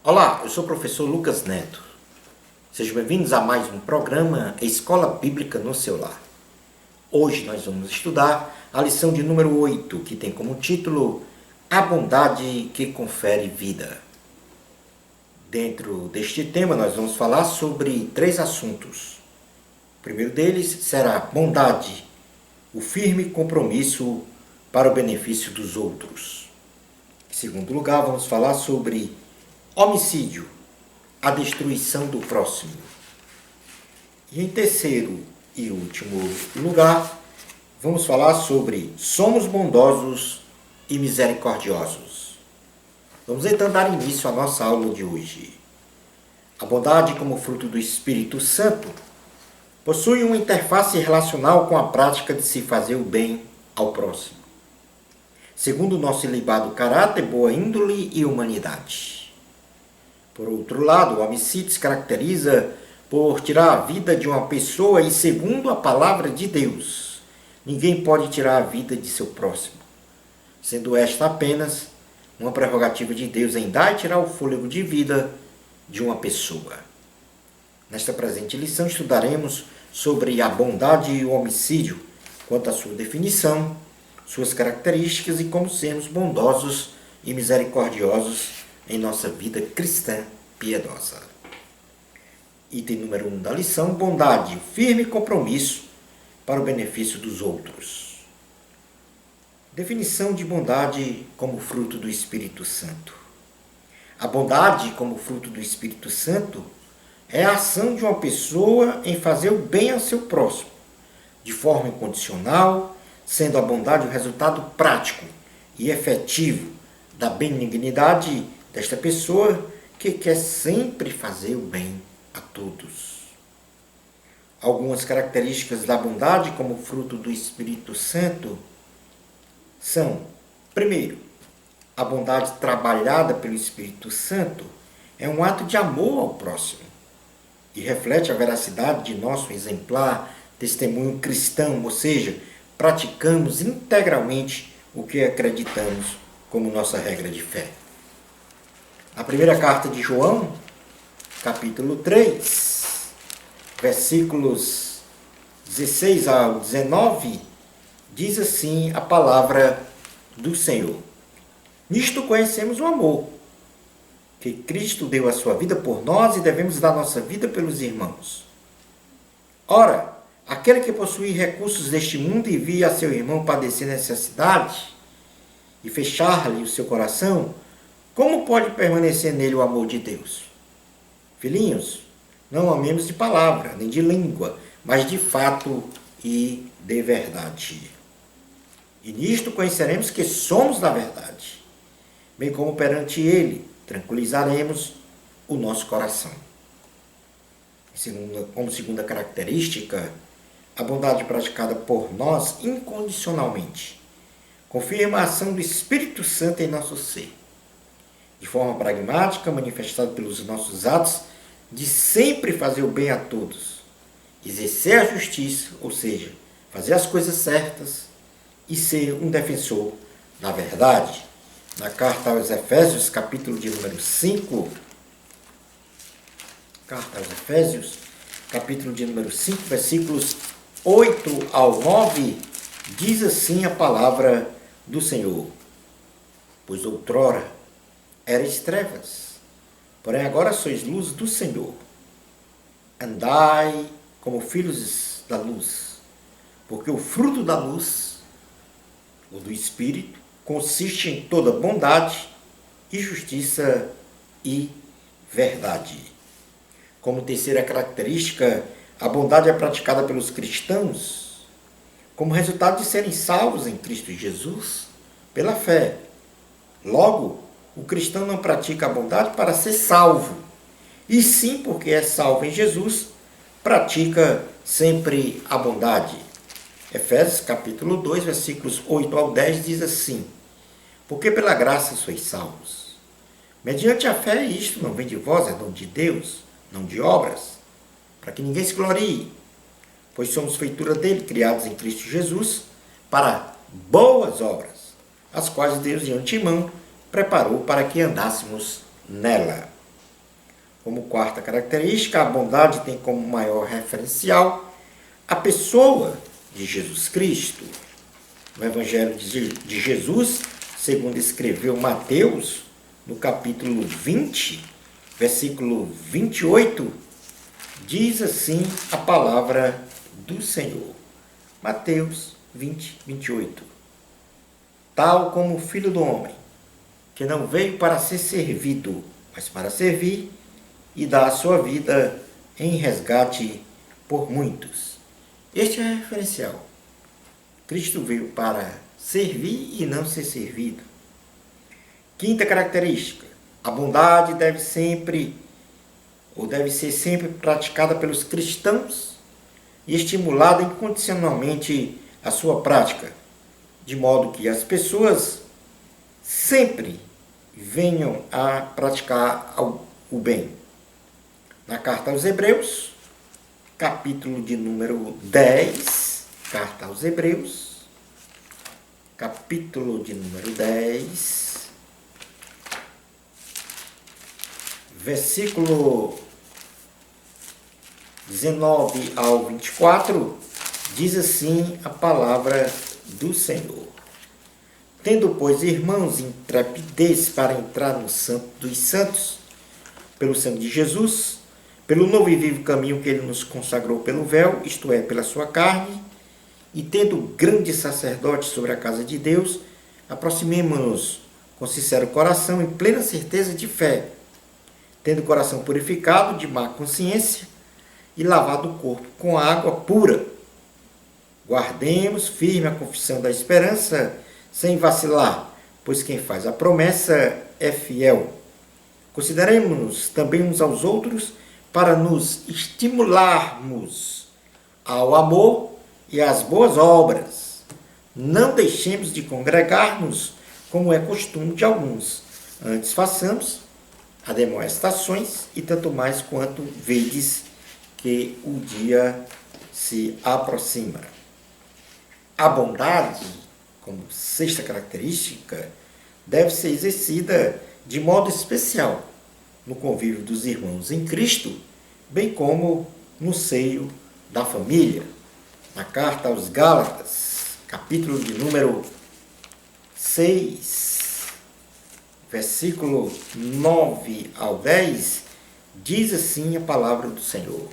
Olá, eu sou o professor Lucas Neto. Sejam bem-vindos a mais um programa Escola Bíblica no seu lar. Hoje nós vamos estudar a lição de número 8, que tem como título A Bondade que Confere Vida. Dentro deste tema nós vamos falar sobre 3 assuntos. O primeiro deles será bondade, o firme compromisso para o benefício dos outros. Em segundo lugar, vamos falar sobre homicídio, a destruição do próximo. E em terceiro e último lugar, vamos falar sobre somos bondosos e misericordiosos. Vamos então dar início à nossa aula de hoje. A bondade, como fruto do Espírito Santo, possui uma interface relacional com a prática de se fazer o bem ao próximo, segundo o nosso ilibado caráter, boa índole e humanidade. Por outro lado, o homicídio se caracteriza por tirar a vida de uma pessoa e, segundo a palavra de Deus, ninguém pode tirar a vida de seu próximo, sendo esta apenas uma prerrogativa de Deus em dar e tirar o fôlego de vida de uma pessoa. Nesta presente lição estudaremos sobre a bondade e o homicídio, quanto à sua definição, suas características e como sermos bondosos e misericordiosos em nossa vida cristã piedosa. Item número 1 da lição: bondade, firme compromisso para o benefício dos outros. Definição de bondade como fruto do Espírito Santo. A bondade como fruto do Espírito Santo é a ação de uma pessoa em fazer o bem ao seu próximo, de forma incondicional, sendo a bondade o resultado prático e efetivo da benignidade desta pessoa que quer sempre fazer o bem a todos. Algumas características da bondade como fruto do Espírito Santo são: primeiro, a bondade trabalhada pelo Espírito Santo é um ato de amor ao próximo e reflete a veracidade de nosso exemplar testemunho cristão, ou seja, praticamos integralmente o que acreditamos como nossa regra de fé. A primeira carta de João, capítulo 3, versículos 16 ao 19, diz assim a palavra do Senhor: Nisto conhecemos o amor, que Cristo deu a sua vida por nós e devemos dar nossa vida pelos irmãos. Ora, aquele que possui recursos deste mundo e via seu irmão padecer necessidade e fechar-lhe o seu coração, como pode permanecer nele o amor de Deus? Filhinhos, não amemos de palavra, nem de língua, mas de fato e de verdade. E nisto conheceremos que somos da verdade, bem como perante ele tranquilizaremos o nosso coração. Como segunda característica, a bondade praticada por nós incondicionalmente confirma a ação do Espírito Santo em nosso ser, de forma pragmática, manifestada pelos nossos atos de sempre fazer o bem a todos, exercer a justiça, ou seja, fazer as coisas certas e ser um defensor da verdade. Na carta aos Efésios, capítulo de número 5, carta aos Efésios, capítulo de número 5, versículos 8 ao 9, diz assim a palavra do Senhor: Pois outrora erais trevas, porém agora sois luz do Senhor. Andai como filhos da luz, porque o fruto da luz, ou do Espírito, consiste em toda bondade e justiça e verdade. Como terceira característica, a bondade é praticada pelos cristãos como resultado de serem salvos em Cristo Jesus pela fé. Logo, o cristão não pratica a bondade para ser salvo, e sim porque é salvo em Jesus, pratica sempre a bondade. Efésios capítulo 2, versículos 8 ao 10 diz assim: Porque pela graça sois salvos, mediante a fé, e isto não vem de vós, é dom de Deus, não de obras, para que ninguém se glorie, pois somos feitura dele, criados em Cristo Jesus, para boas obras, as quais Deus de antemão preparou para que andássemos nela. Como quarta característica, a bondade tem como maior referencial a pessoa de Jesus Cristo. No Evangelho de Jesus, segundo escreveu Mateus, no capítulo 20, versículo 28, diz assim a palavra do Senhor. Mateus 20, 28. Tal como o Filho do Homem, que não veio para ser servido, mas para servir e dar a sua vida em resgate por muitos. Este é o referencial. Cristo veio para servir e não ser servido. Quinta característica: a bondade deve ser sempre praticada pelos cristãos e estimulada incondicionalmente a sua prática, de modo que as pessoas sempre venham a praticar o bem. Na carta aos Hebreus, capítulo de número 10, carta aos Hebreus, capítulo de número 10, versículo 19 ao 24, diz assim a palavra do Senhor. Tendo, pois, irmãos, intrepidez para entrar no Santo dos Santos, pelo sangue de Jesus, pelo novo e vivo caminho que ele nos consagrou pelo véu, isto é, pela sua carne, e tendo grande sacerdote sobre a casa de Deus, aproximemo-nos com sincero coração e plena certeza de fé, tendo o coração purificado de má consciência e lavado o corpo com água pura. Guardemos firme a confissão da esperança, sem vacilar, pois quem faz a promessa é fiel. Consideremos-nos também uns aos outros para nos estimularmos ao amor e às boas obras. Não deixemos de congregar-nos, como é costume de alguns. Antes façamos admoestações, e tanto mais quanto vedes que o dia se aproxima. A bondade, como sexta característica, deve ser exercida de modo especial no convívio dos irmãos em Cristo, bem como no seio da família. Na carta aos Gálatas, capítulo de número 6, versículo 9 ao 10, diz assim a palavra do Senhor: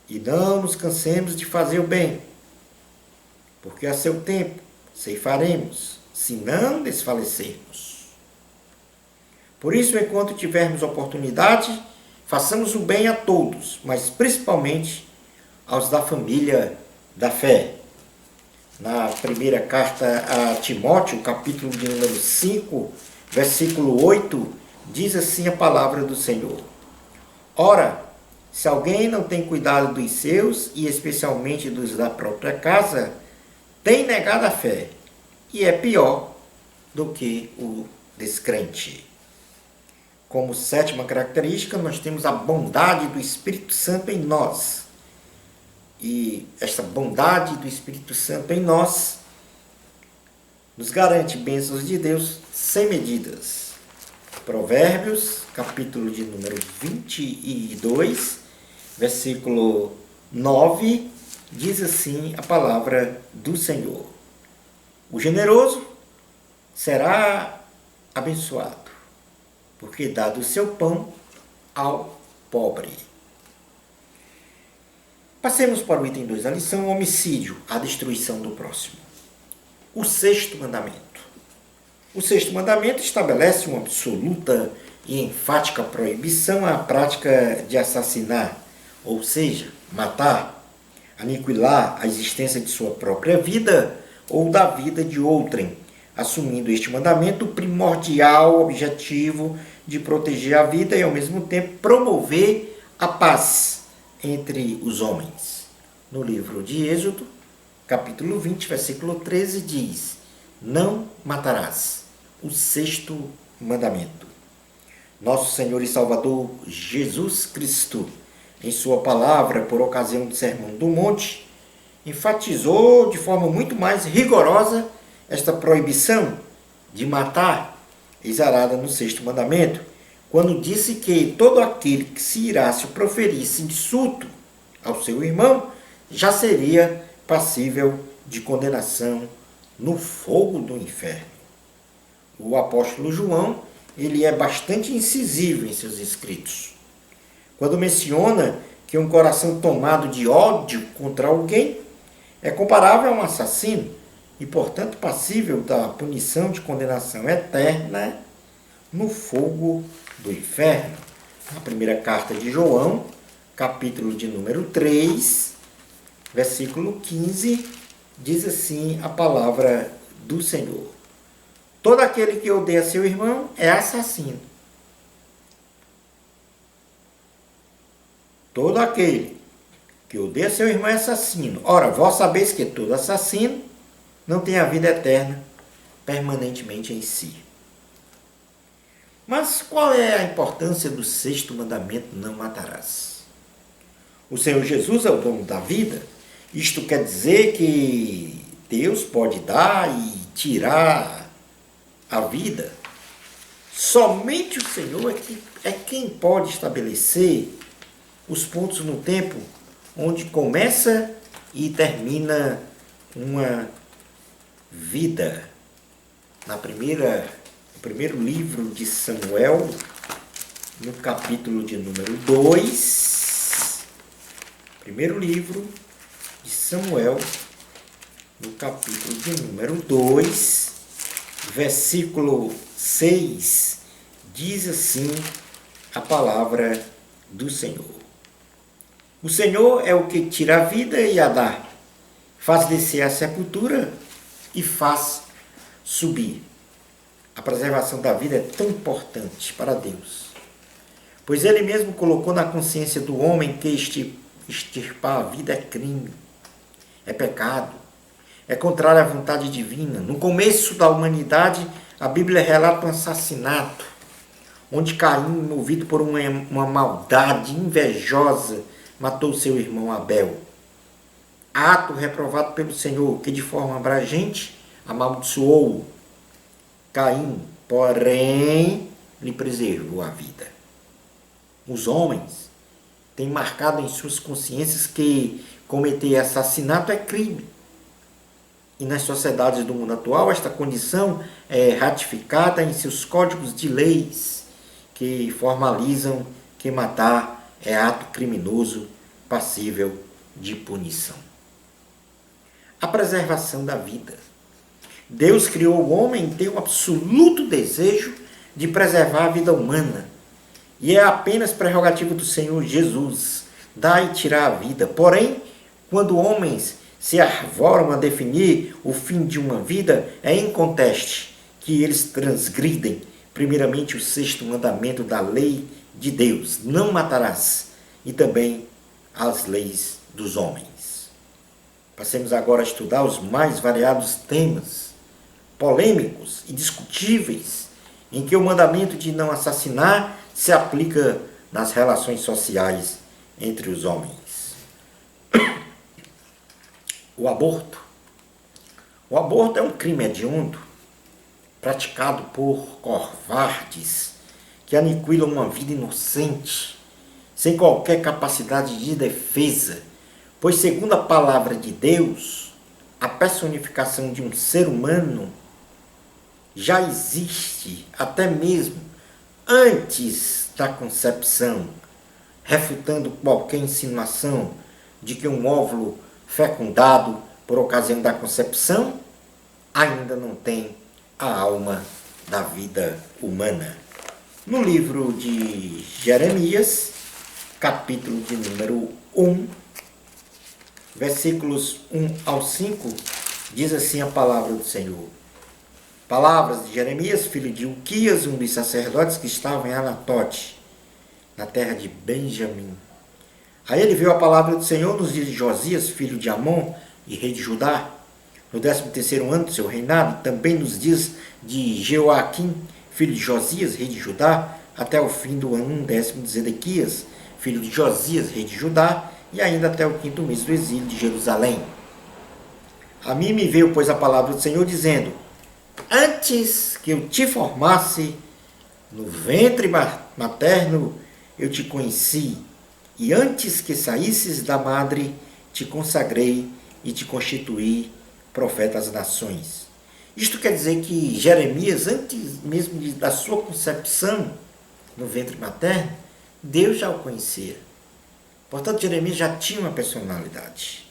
E não nos cansemos de fazer o bem, porque a seu tempo ceifaremos, se não desfalecermos. Por isso, enquanto tivermos oportunidade, façamos o bem a todos, mas principalmente aos da família da fé. Na primeira carta a Timóteo, capítulo de número 5, versículo 8, diz assim a palavra do Senhor: Ora, se alguém não tem cuidado dos seus, e especialmente dos da própria casa, tem negado a fé, e é pior do que o descrente. Como sétima característica, nós temos a bondade do Espírito Santo em nós. E esta bondade do Espírito Santo em nós nos garante bênçãos de Deus sem medidas. Provérbios, capítulo de número 22, versículo 9, diz assim a palavra do Senhor: O generoso será abençoado, porque dá do seu pão ao pobre. Passemos para o item 2 da lição: o homicídio, a destruição do próximo. O sexto mandamento. O sexto mandamento estabelece uma absoluta e enfática proibição à prática de assassinar, ou seja, matar, aniquilar a existência de sua própria vida ou da vida de outrem, assumindo este mandamento o primordial objetivo de proteger a vida e, ao mesmo tempo, promover a paz entre os homens. No livro de Êxodo, capítulo 20, versículo 13, diz: Não matarás. O sexto mandamento. Nosso Senhor e Salvador Jesus Cristo, em sua palavra, por ocasião do Sermão do Monte, enfatizou de forma muito mais rigorosa esta proibição de matar, exarada no sexto mandamento, quando disse que todo aquele que se irasse ou proferisse insulto ao seu irmão já seria passível de condenação no fogo do inferno. O apóstolo João, ele é bastante incisivo em seus escritos. Quando menciona que um coração tomado de ódio contra alguém é comparável a um assassino e, portanto, passível da punição de condenação eterna no fogo do inferno. Na primeira carta de João, capítulo de número 3, versículo 15, diz assim a palavra do Senhor: todo aquele que odeia seu irmão é assassino. Todo aquele que odeia seu irmão é assassino. Ora, vós sabeis que todo assassino não tem a vida eterna permanentemente em si. Mas qual é a importância do sexto mandamento, não matarás? O Senhor Jesus é o dono da vida. Isto quer dizer que Deus pode dar e tirar a vida. Somente o Senhor é quem pode estabelecer os pontos no tempo onde começa e termina uma vida. No primeiro livro de Samuel, no capítulo de número 2, primeiro livro de Samuel, no capítulo de número 2, versículo 6, diz assim a palavra do Senhor: o Senhor é o que tira a vida e a dá, faz descer a sepultura e faz subir. A preservação da vida é tão importante para Deus, pois Ele mesmo colocou na consciência do homem que extirpar a vida é crime, é pecado, é contrário à vontade divina. No começo da humanidade, a Bíblia relata um assassinato, onde Caim, movido por uma maldade invejosa, matou seu irmão Abel. Ato reprovado pelo Senhor, que de forma abrangente amaldiçoou Caim, porém lhe preservou a vida. Os homens têm marcado em suas consciências que cometer assassinato é crime. E nas sociedades do mundo atual, esta condição é ratificada em seus códigos de leis, que formalizam que matar é ato criminoso passível de punição. A preservação da vida. Deus criou o homem e tem um absoluto desejo de preservar a vida humana. E é apenas prerrogativa do Senhor Jesus dar e tirar a vida. Porém, quando homens se arvoram a definir o fim de uma vida, é inconteste que eles transgridem, primeiramente, o sexto mandamento da lei de Deus: não matarás, e também as leis dos homens. Passemos agora a estudar os mais variados temas polêmicos e discutíveis em que o mandamento de não assassinar se aplica nas relações sociais entre os homens. O aborto. O aborto é um crime hediondo praticado por covardes que aniquilam uma vida inocente, sem qualquer capacidade de defesa, pois, segundo a palavra de Deus, a personificação de um ser humano já existe até mesmo antes da concepção, refutando qualquer insinuação de que um óvulo fecundado por ocasião da concepção ainda não tem a alma da vida humana. No livro de Jeremias, capítulo de número 1, versículos 1 ao 5, diz assim a palavra do Senhor. Palavras de Jeremias, filho de Uquias, um dos sacerdotes que estavam em Anatote, na terra de Benjamim. A ele veio a palavra do Senhor nos dias de Josias, filho de Amon, e rei de Judá, no 13º ano do seu reinado, e também nos dias de Jeoaquim, filho de Josias, rei de Judá, até o fim do ano 10º de Zedequias, filho de Josias, rei de Judá, e ainda até o 5º mês do exílio de Jerusalém. A mim me veio, pois, a palavra do Senhor, dizendo: antes que eu te formasse No ventre materno eu te conheci, e antes que saísses da madre, te consagrei e te constituí profeta às nações. Isto quer dizer que Jeremias, antes mesmo da sua concepção no ventre materno, Deus já o conhecia. Portanto, Jeremias já tinha uma personalidade.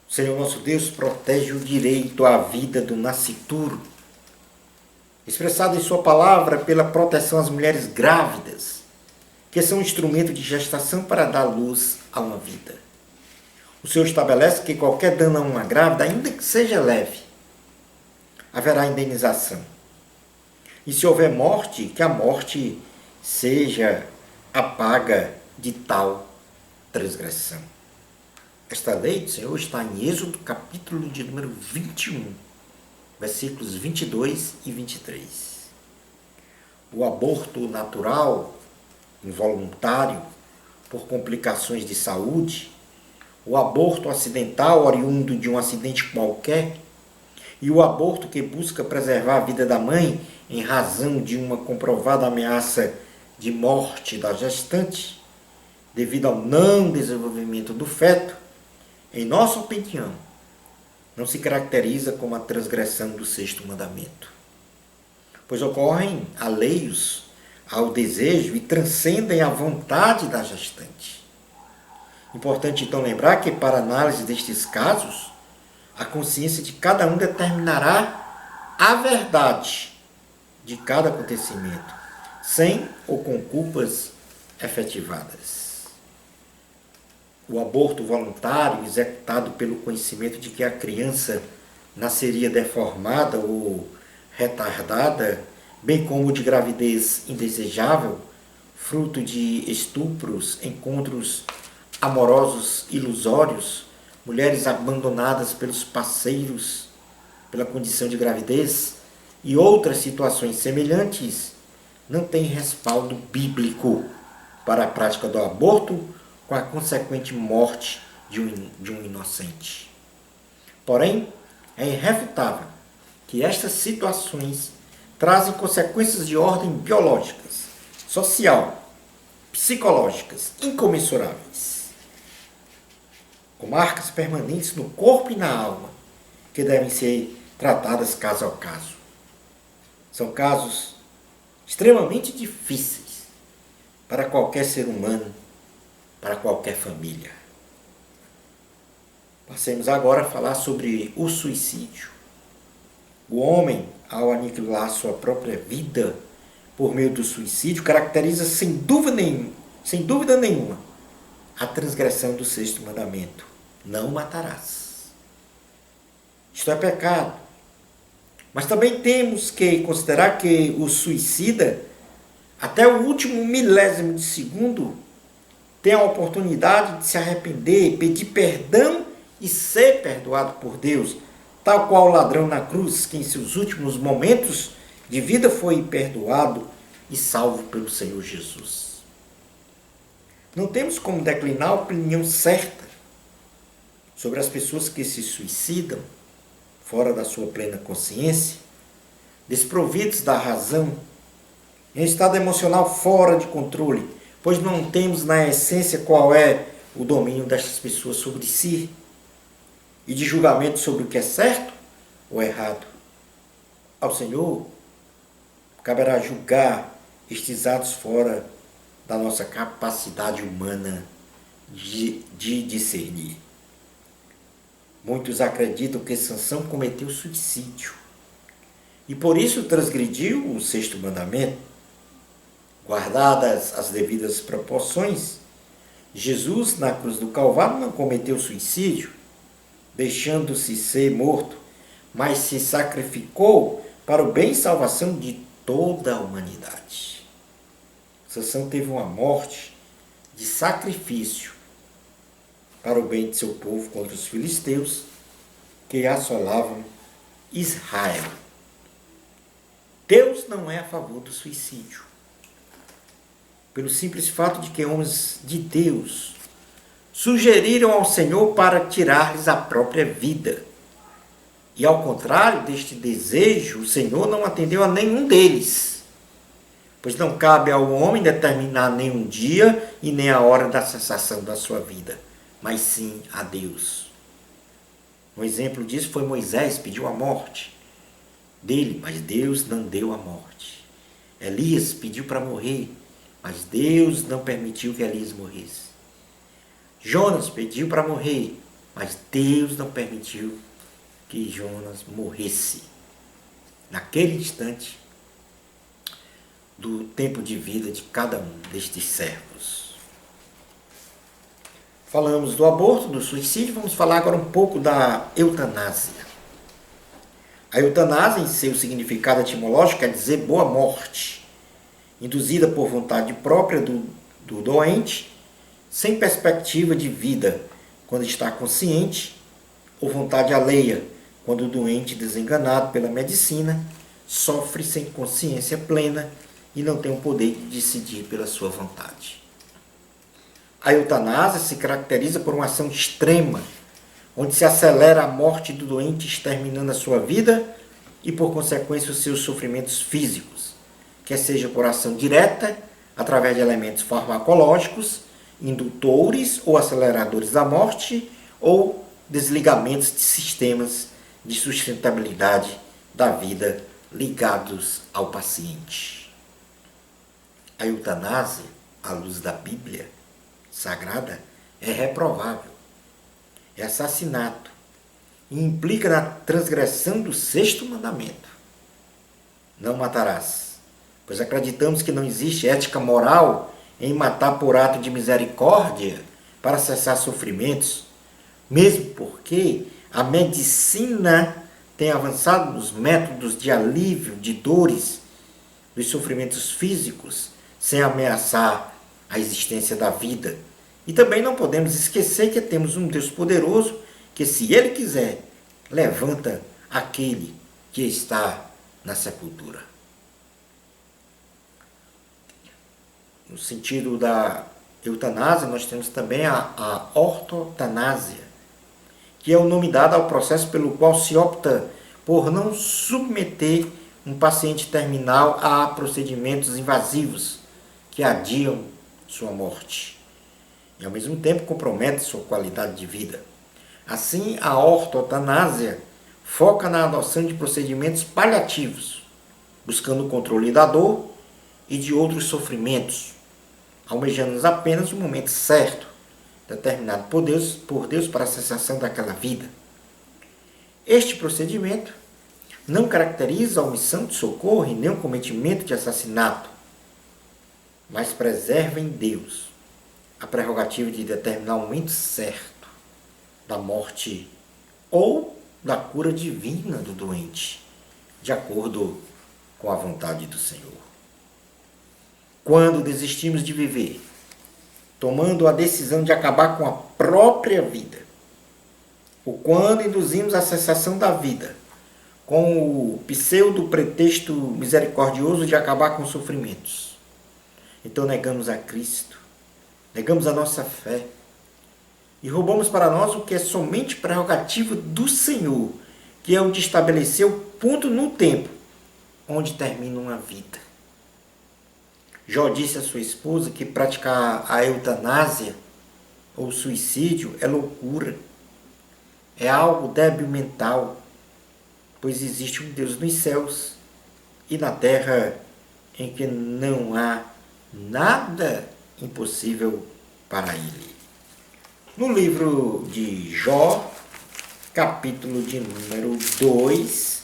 O Senhor nosso Deus protege o direito à vida do nascituro, expressado em sua palavra pela proteção às mulheres grávidas, que são um instrumento de gestação para dar luz a uma vida. O Senhor estabelece que qualquer dano a uma grávida, ainda que seja leve, haverá indenização. E se houver morte, que a morte seja a paga de tal transgressão. Esta lei do Senhor está em Êxodo, capítulo de número 21, versículos 22 e 23. O aborto natural, involuntário, por complicações de saúde, o aborto acidental, oriundo de um acidente qualquer, e o aborto que busca preservar a vida da mãe em razão de uma comprovada ameaça de morte da gestante, devido ao não desenvolvimento do feto, em nossa opinião, não se caracteriza como a transgressão do sexto mandamento, pois ocorrem alheios ao desejo e transcendem a vontade da gestante. Importante então lembrar que, para análise destes casos, a consciência de cada um determinará a verdade de cada acontecimento, sem ou com culpas efetivadas. O aborto voluntário, executado pelo conhecimento de que a criança nasceria deformada ou retardada, bem como o de gravidez indesejável, fruto de estupros, encontros amorosos ilusórios, mulheres abandonadas pelos parceiros pela condição de gravidez e outras situações semelhantes, não tem respaldo bíblico para a prática do aborto com a consequente morte de um inocente. Porém, é irrefutável que estas situações trazem consequências de ordem biológicas, social, psicológicas, incomensuráveis, com marcas permanentes no corpo e na alma, que devem ser tratadas caso a caso. São casos extremamente difíceis para qualquer ser humano, para qualquer família. Passemos agora a falar sobre o suicídio. O homem, ao aniquilar sua própria vida por meio do suicídio, caracteriza sem dúvida nenhuma a transgressão do sexto mandamento: não matarás. Isto é pecado. Mas também temos que considerar que o suicida, até o último milésimo de segundo, tem a oportunidade de se arrepender, pedir perdão e ser perdoado por Deus, tal qual o ladrão na cruz, que em seus últimos momentos de vida foi perdoado e salvo pelo Senhor Jesus. Não temos como declinar a opinião certa sobre as pessoas que se suicidam fora da sua plena consciência, desprovidos da razão, em estado emocional fora de controle, pois não temos na essência qual é o domínio destas pessoas sobre si e de julgamento sobre o que é certo ou errado. Ao Senhor caberá julgar estes atos fora da nossa capacidade humana de discernir. Muitos acreditam que Sansão cometeu suicídio e por isso transgrediu o sexto mandamento. Guardadas as devidas proporções, Jesus, na cruz do Calvário, não cometeu suicídio, deixando-se ser morto, mas se sacrificou para o bem e salvação de toda a humanidade. Sansão teve uma morte de sacrifício para o bem de seu povo contra os filisteus que assolavam Israel. Deus não é a favor do suicídio, pelo simples fato de que homens de Deus sugeriram ao Senhor para tirar-lhes a própria vida. E ao contrário deste desejo, o Senhor não atendeu a nenhum deles. pois não cabe ao homem determinar nem um dia e nem a hora da cessação da sua vida, mas sim a Deus. Um exemplo disso foi Moisés, pediu a morte dele, mas Deus não deu a morte. Elias pediu para morrer, mas Deus não permitiu que Elias morresse. Jonas pediu para morrer, mas Deus não permitiu que Jonas morresse. Naquele instante do tempo de vida de cada um destes servos. Falamos do aborto, do suicídio, vamos falar agora um pouco da eutanásia. A eutanásia, em seu significado etimológico, quer dizer boa morte, induzida por vontade própria do doente, sem perspectiva de vida, quando está consciente, ou vontade alheia, quando o doente, desenganado pela medicina, sofre sem consciência plena e não tem o poder de decidir pela sua vontade. A eutanásia se caracteriza por uma ação extrema, onde se acelera a morte do doente, exterminando a sua vida e, por consequência, os seus sofrimentos físicos, quer seja por ação direta, através de elementos farmacológicos, indutores ou aceleradores da morte, ou desligamentos de sistemas de sustentabilidade da vida ligados ao paciente. A eutanásia, à luz da Bíblia Sagrada, é reprovável, é assassinato e implica na transgressão do 6º mandamento. Não matarás, pois acreditamos que não existe ética moral em matar por ato de misericórdia para cessar sofrimentos, mesmo porque a medicina tem avançado nos métodos de alívio de dores, dos sofrimentos físicos, sem ameaçar a existência da vida. E também não podemos esquecer que temos um Deus poderoso que, se Ele quiser, levanta aquele que está na sepultura. No sentido da eutanásia, nós temos também a ortotanásia, que é o nome dado ao processo pelo qual se opta por não submeter um paciente terminal a procedimentos invasivos que adiam sua morte e, ao mesmo tempo, comprometem sua qualidade de vida. Assim, a ortotanásia foca na adoção de procedimentos paliativos, buscando o controle da dor e de outros sofrimentos, almejando apenas o momento certo, determinado por Deus para a cessação daquela vida. Este procedimento não caracteriza a omissão de socorro e nem o cometimento de assassinato, mas preserva em Deus a prerrogativa de determinar o momento certo da morte ou da cura divina do doente, de acordo com a vontade do Senhor. Quando desistimos de viver, tomando a decisão de acabar com a própria vida, ou quando induzimos a cessação da vida, com o pseudo-pretexto misericordioso de acabar com os sofrimentos, então negamos a Cristo, negamos a nossa fé, e roubamos para nós o que é somente prerrogativa do Senhor, que é o de estabelecer o ponto no tempo, onde termina uma vida. Jó disse à sua esposa que praticar a eutanásia ou suicídio é loucura, é algo débil mental, pois existe um Deus nos céus e na terra em que não há nada impossível para ele. No livro de Jó, capítulo de número 2,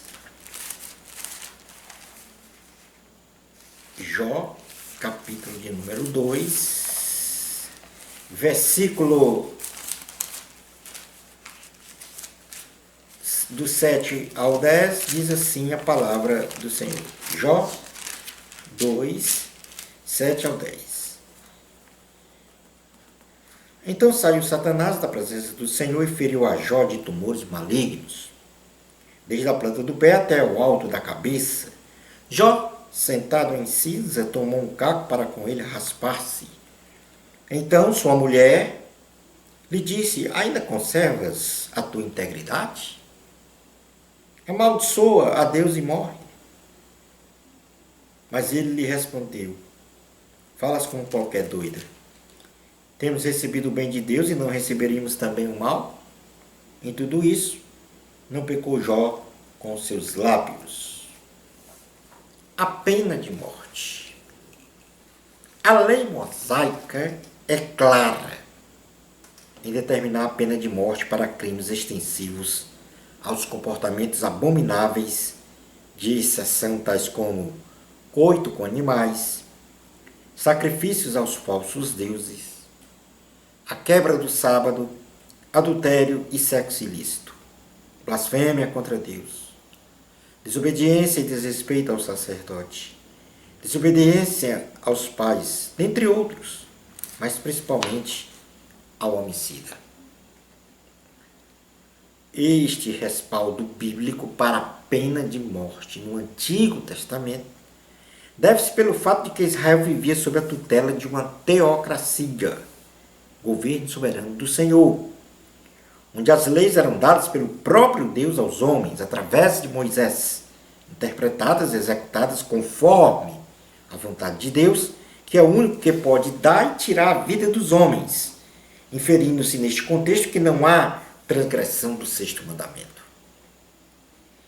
Jó, capítulo de número 2, versículo do 7 ao 10, diz assim a palavra do Senhor. Jó 2, 7 ao 10. Então saiu Satanás da presença do Senhor e feriu a Jó de tumores malignos, desde a planta do pé até o alto da cabeça. Jó, sentado em cinza, tomou um caco para com ele raspar-se. Então sua mulher lhe disse: ainda conservas a tua integridade? Amaldiçoa a Deus e morre. Mas ele lhe respondeu: falas como qualquer doida. Temos recebido o bem de Deus e não receberíamos também o mal? Em tudo isso, não pecou Jó com os seus lábios. A pena de morte. A lei mosaica é clara em determinar a pena de morte para crimes extensivos aos comportamentos abomináveis de exceção, tais como coito com animais, sacrifícios aos falsos deuses, a quebra do sábado, adultério e sexo ilícito, blasfêmia contra Deus, desobediência e desrespeito ao sacerdote, desobediência aos pais, dentre outros, mas principalmente ao homicida. Este respaldo bíblico para a pena de morte no Antigo Testamento deve-se pelo fato de que Israel vivia sob a tutela de uma teocracia, governo soberano do Senhor, onde as leis eram dadas pelo próprio Deus aos homens, através de Moisés, interpretadas e executadas conforme a vontade de Deus, que é o único que pode dar e tirar a vida dos homens, inferindo-se neste contexto que não há transgressão do sexto mandamento.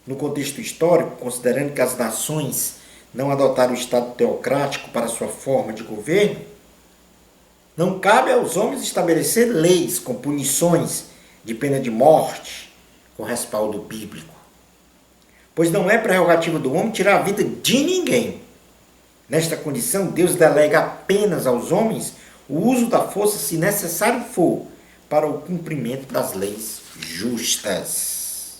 No contexto histórico, considerando que as nações não adotaram o Estado teocrático para sua forma de governo, não cabe aos homens estabelecer leis com punições de pena de morte com respaldo bíblico, pois não é prerrogativa do homem tirar a vida de ninguém. Nesta condição, Deus delega apenas aos homens o uso da força, se necessário for, para o cumprimento das leis justas.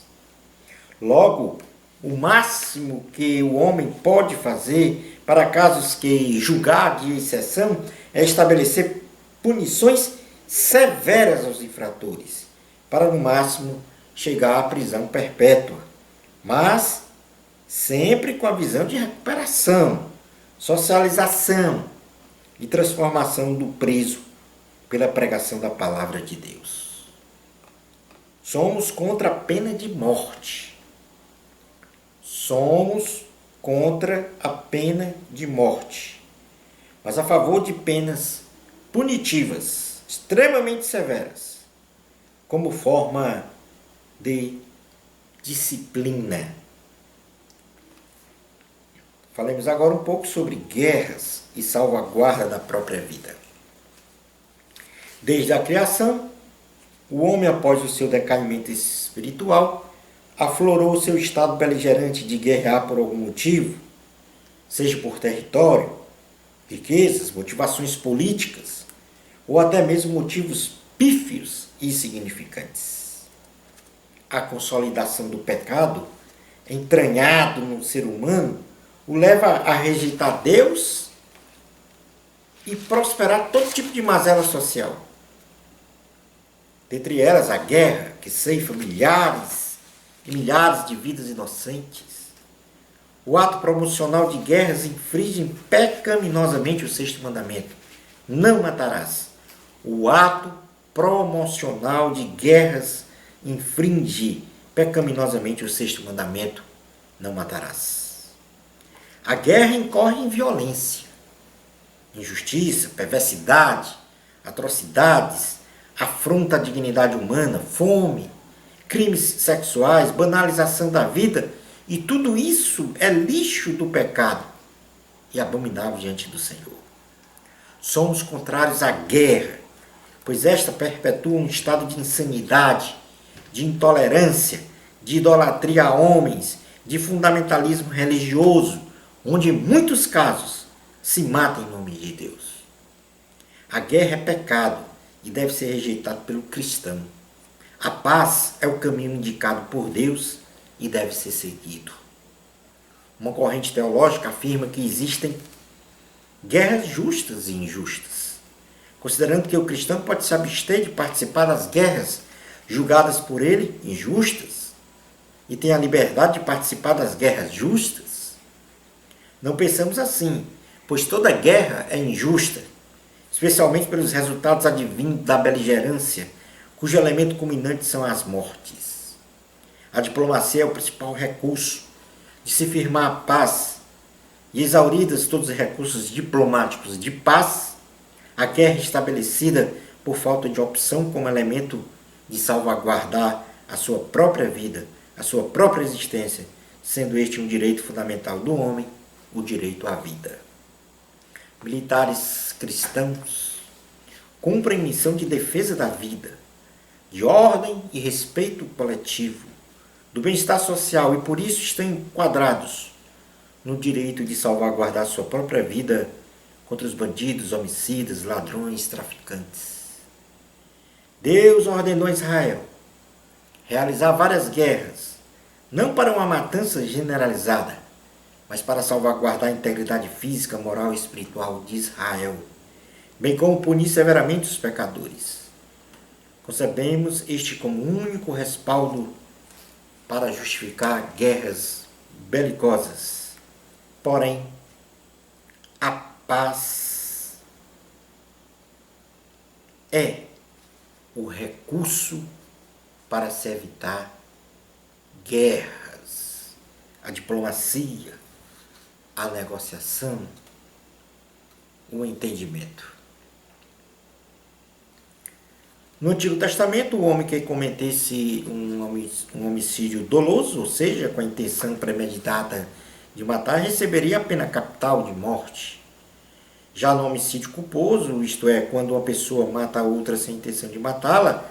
Logo, o máximo que o homem pode fazer para casos que julgar de exceção é estabelecer punições severas aos infratores, para no máximo chegar à prisão perpétua, mas sempre com a visão de recuperação, socialização e transformação do preso pela pregação da palavra de Deus. Somos contra a pena de morte. Somos contra a pena de morte, mas a favor de penas punitivas, extremamente severas, como forma de disciplina. Falemos agora um pouco sobre guerras e salvaguarda da própria vida. Desde a criação, o homem, após o seu decaimento espiritual, aflorou o seu estado beligerante de guerrear por algum motivo, seja por território, riquezas, motivações políticas, ou até mesmo motivos pífios e insignificantes. A consolidação do pecado, entranhado no ser humano, o leva a rejeitar Deus e prosperar todo tipo de mazela social. Dentre elas, a guerra, que ceifa milhares e milhares de vidas inocentes. O ato promocional de guerras infringe pecaminosamente o sexto mandamento: não matarás. O ato promocional de guerras infringe pecaminosamente o sexto mandamento: não matarás. A guerra incorre em violência, injustiça, perversidade, atrocidades, afronta à dignidade humana, fome, crimes sexuais, banalização da vida, e tudo isso é lixo do pecado e abominável diante do Senhor. Somos contrários à guerra, pois esta perpetua um estado de insanidade, de intolerância, de idolatria a homens, de fundamentalismo religioso, onde em muitos casos se mata em nome de Deus. A guerra é pecado e deve ser rejeitado pelo cristão. A paz é o caminho indicado por Deus e deve ser seguido. Uma corrente teológica afirma que existem guerras justas e injustas, considerando que o cristão pode se abster de participar das guerras julgadas por ele injustas e tem a liberdade de participar das guerras justas. Não pensamos assim, pois toda guerra é injusta, especialmente pelos resultados advindos da beligerância, cujo elemento culminante são as mortes. A diplomacia é o principal recurso de se firmar a paz e exauridas todos os recursos diplomáticos de paz, a guerra estabelecida por falta de opção como elemento de salvaguardar a sua própria vida, a sua própria existência, sendo este um direito fundamental do homem, o direito à vida. Militares cristãos cumprem missão de defesa da vida, de ordem e respeito coletivo, do bem-estar social e por isso estão enquadrados no direito de salvaguardar sua própria vida contra os bandidos, homicidas, ladrões, traficantes. Deus ordenou a Israel realizar várias guerras, não para uma matança generalizada, mas para salvaguardar a integridade física, moral e espiritual de Israel, bem como punir severamente os pecadores. Concebemos este como único respaldo para justificar guerras belicosas. Porém, a paz é o recurso para se evitar guerras. A diplomacia, a negociação, o entendimento. No Antigo Testamento, o homem que cometesse um homicídio doloso, ou seja, com a intenção premeditada de matar, receberia a pena capital de morte. Já no homicídio culposo, isto é, quando uma pessoa mata a outra sem intenção de matá-la,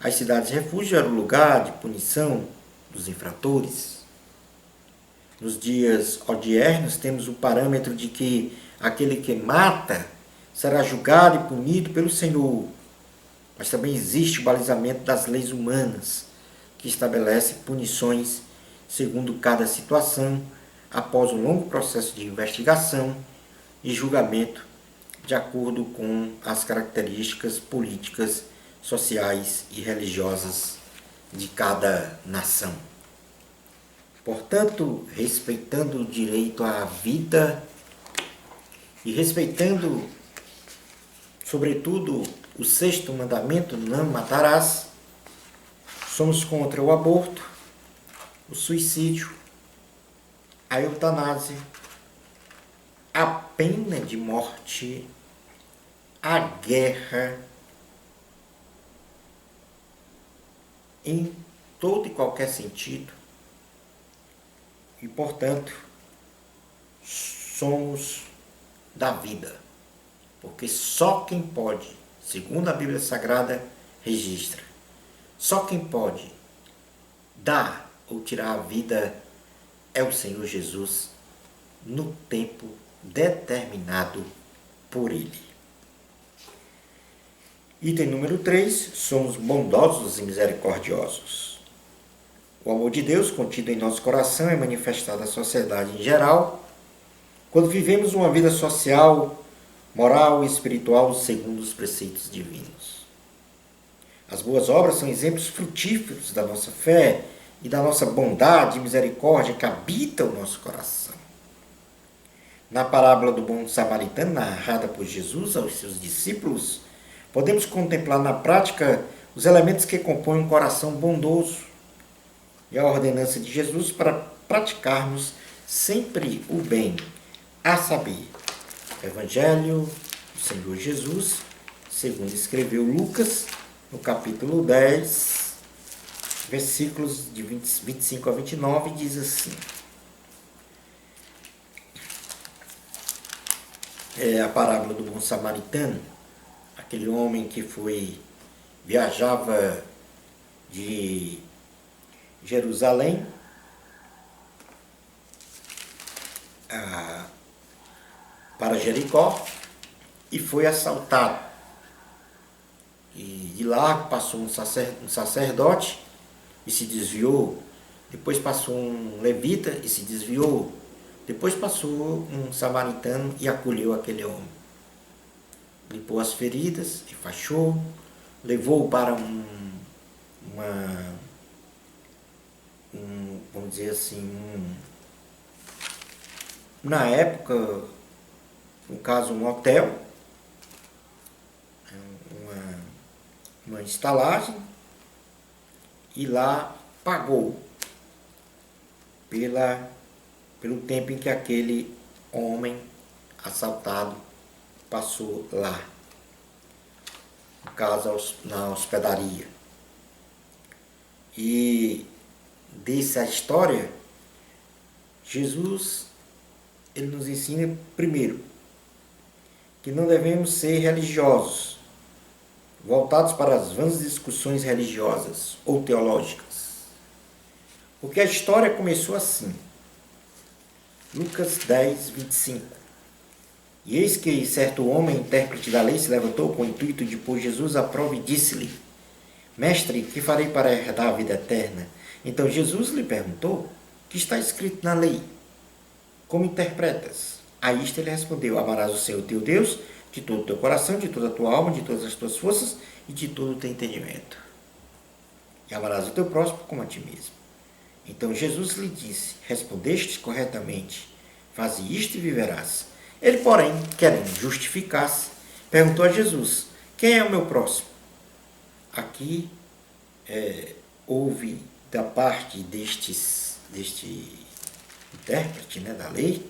as cidades refúgio eram o lugar de punição dos infratores. Nos dias odiernos, temos o parâmetro de que aquele que mata será julgado e punido pelo Senhor. Mas também existe o balizamento das leis humanas, que estabelece punições segundo cada situação, após um longo processo de investigação e julgamento, de acordo com as características políticas, sociais e religiosas de cada nação. Portanto, respeitando o direito à vida e respeitando, sobretudo, o sexto mandamento, não matarás, somos contra o aborto, o suicídio, a eutanásia, a pena de morte, a guerra, em todo e qualquer sentido. E, portanto, somos da vida. Porque só quem pode, segundo a Bíblia Sagrada registra, só quem pode dar ou tirar a vida é o Senhor Jesus, no tempo determinado por Ele. Item número 3, somos bondosos e misericordiosos. O amor de Deus contido em nosso coração é manifestado à sociedade em geral, quando vivemos uma vida social, moral e espiritual segundo os preceitos divinos. As boas obras são exemplos frutíferos da nossa fé e da nossa bondade e misericórdia que habita o nosso coração. Na parábola do bom samaritano, narrada por Jesus aos seus discípulos, podemos contemplar na prática os elementos que compõem um coração bondoso e a ordenança de Jesus para praticarmos sempre o bem, a saber, o Evangelho do Senhor Jesus, segundo escreveu Lucas, no capítulo 10, versículos de 25 a 29, diz assim: é a parábola do bom samaritano, aquele homem que viajava de Jerusalém para Jericó e foi assaltado. E de lá passou um sacerdote e se desviou. Depois passou um levita e se desviou. Depois passou um samaritano e acolheu aquele homem. Limpou as feridas, enfaixou, levou para vamos dizer assim, na época, no caso, um hotel, uma estalagem, e lá pagou pelo tempo em que aquele homem assaltado passou lá, no caso na hospedaria. E dessa história, Jesus ele nos ensina, primeiro, que não devemos ser religiosos, voltados para as vãs discussões religiosas ou teológicas. Porque a história começou assim. Lucas 10, 25. E eis que certo homem, intérprete da lei, se levantou com o intuito de pôr Jesus à prova e disse-lhe: Mestre, que farei para herdar a vida eterna? Então Jesus lhe perguntou: que está escrito na lei? Como interpretas? A isto ele respondeu: Amarás o Senhor teu Deus de todo o teu coração, de toda a tua alma, de todas as tuas forças e de todo o teu entendimento. E amarás o teu próximo como a ti mesmo. Então Jesus lhe disse: Respondeste corretamente, faze isto e viverás. Ele, porém, querendo justificar-se, perguntou a Jesus: Quem é o meu próximo? Aqui houve da parte deste intérprete, da lei,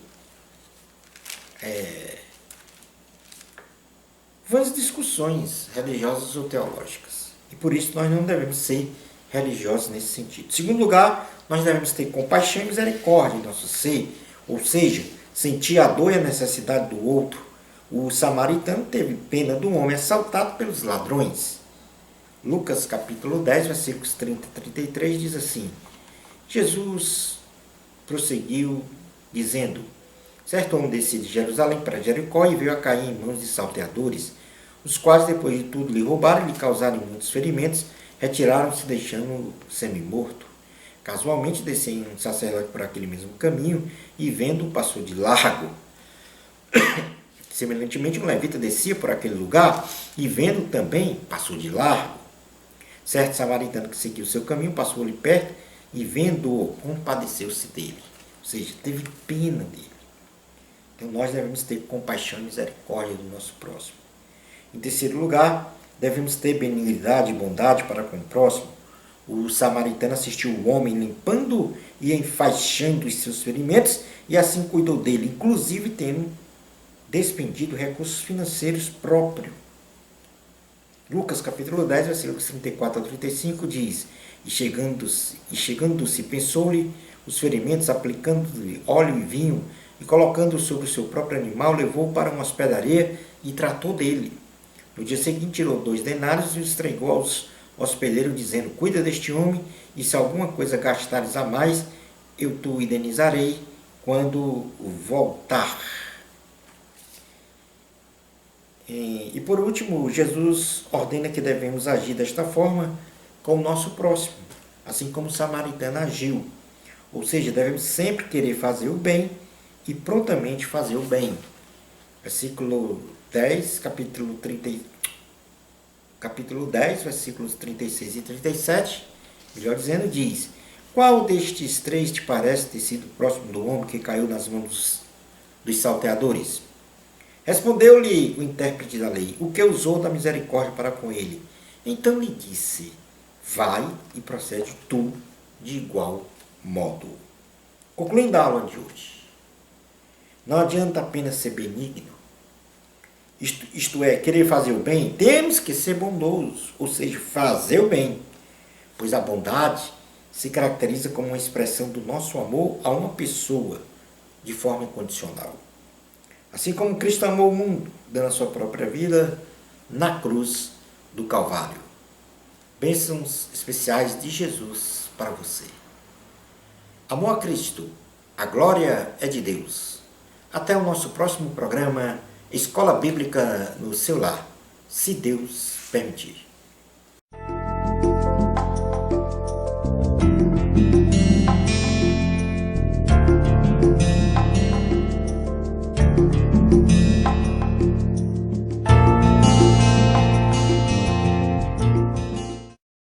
vãs discussões religiosas ou teológicas. E por isso nós não devemos ser religiosos nesse sentido. Em segundo lugar, nós devemos ter compaixão e misericórdia em nosso ser, ou seja, sentir a dor e a necessidade do outro. O samaritano teve pena do homem assaltado pelos ladrões. Lucas capítulo 10, versículos 30 e 33 diz assim: Jesus prosseguiu dizendo: Certo homem descia de Jerusalém para Jericó e veio a cair em mãos de salteadores, os quais, depois de tudo, lhe roubaram e lhe causaram muitos ferimentos, retiraram-se, deixando-o semi-morto. Casualmente descia um sacerdote por aquele mesmo caminho e, vendo-o, passou de largo. Semelhantemente, um levita descia por aquele lugar e, vendo também, passou de largo. Certo samaritano que seguiu o seu caminho passou ali perto e, vendo-o, compadeceu-se dele. Ou seja, teve pena dele. Então, nós devemos ter compaixão e misericórdia do nosso próximo. Em terceiro lugar, devemos ter benignidade e bondade para com o próximo. O samaritano assistiu o homem limpando e enfaixando os seus ferimentos e assim cuidou dele, inclusive tendo despendido recursos financeiros próprios. Lucas capítulo 10, versículos 34 a 35 diz: E chegando-se, pensou-lhe os ferimentos, aplicando-lhe óleo e vinho, e colocando-o sobre o seu próprio animal, levou-o para uma hospedaria e tratou dele. No dia seguinte, tirou 2 denários e os entregou aos hospedeiros, dizendo: Cuida deste homem, e se alguma coisa gastares a mais, eu te indenizarei quando voltar. E por último, Jesus ordena que devemos agir desta forma com o nosso próximo, assim como o samaritano agiu. Ou seja, devemos sempre querer fazer o bem e prontamente fazer o bem. Versículo 10, capítulo 10, versículos 36 e 37, melhor dizendo, diz: Qual destes 3 te parece ter sido próximo do homem que caiu nas mãos dos salteadores? Respondeu-lhe o intérprete da lei: O que usou da misericórdia para com ele? Então lhe disse: Vai e procede tu de igual modo. Concluindo a aula de hoje, não adianta apenas ser benigno, isto é, querer fazer o bem, temos que ser bondosos, ou seja, fazer o bem, pois a bondade se caracteriza como uma expressão do nosso amor a uma pessoa de forma incondicional. Assim como Cristo amou o mundo, dando a sua própria vida na cruz do Calvário. Bênçãos especiais de Jesus para você. Amor a Cristo, a glória é de Deus. Até o nosso próximo programa Escola Bíblica no seu lar, se Deus permitir.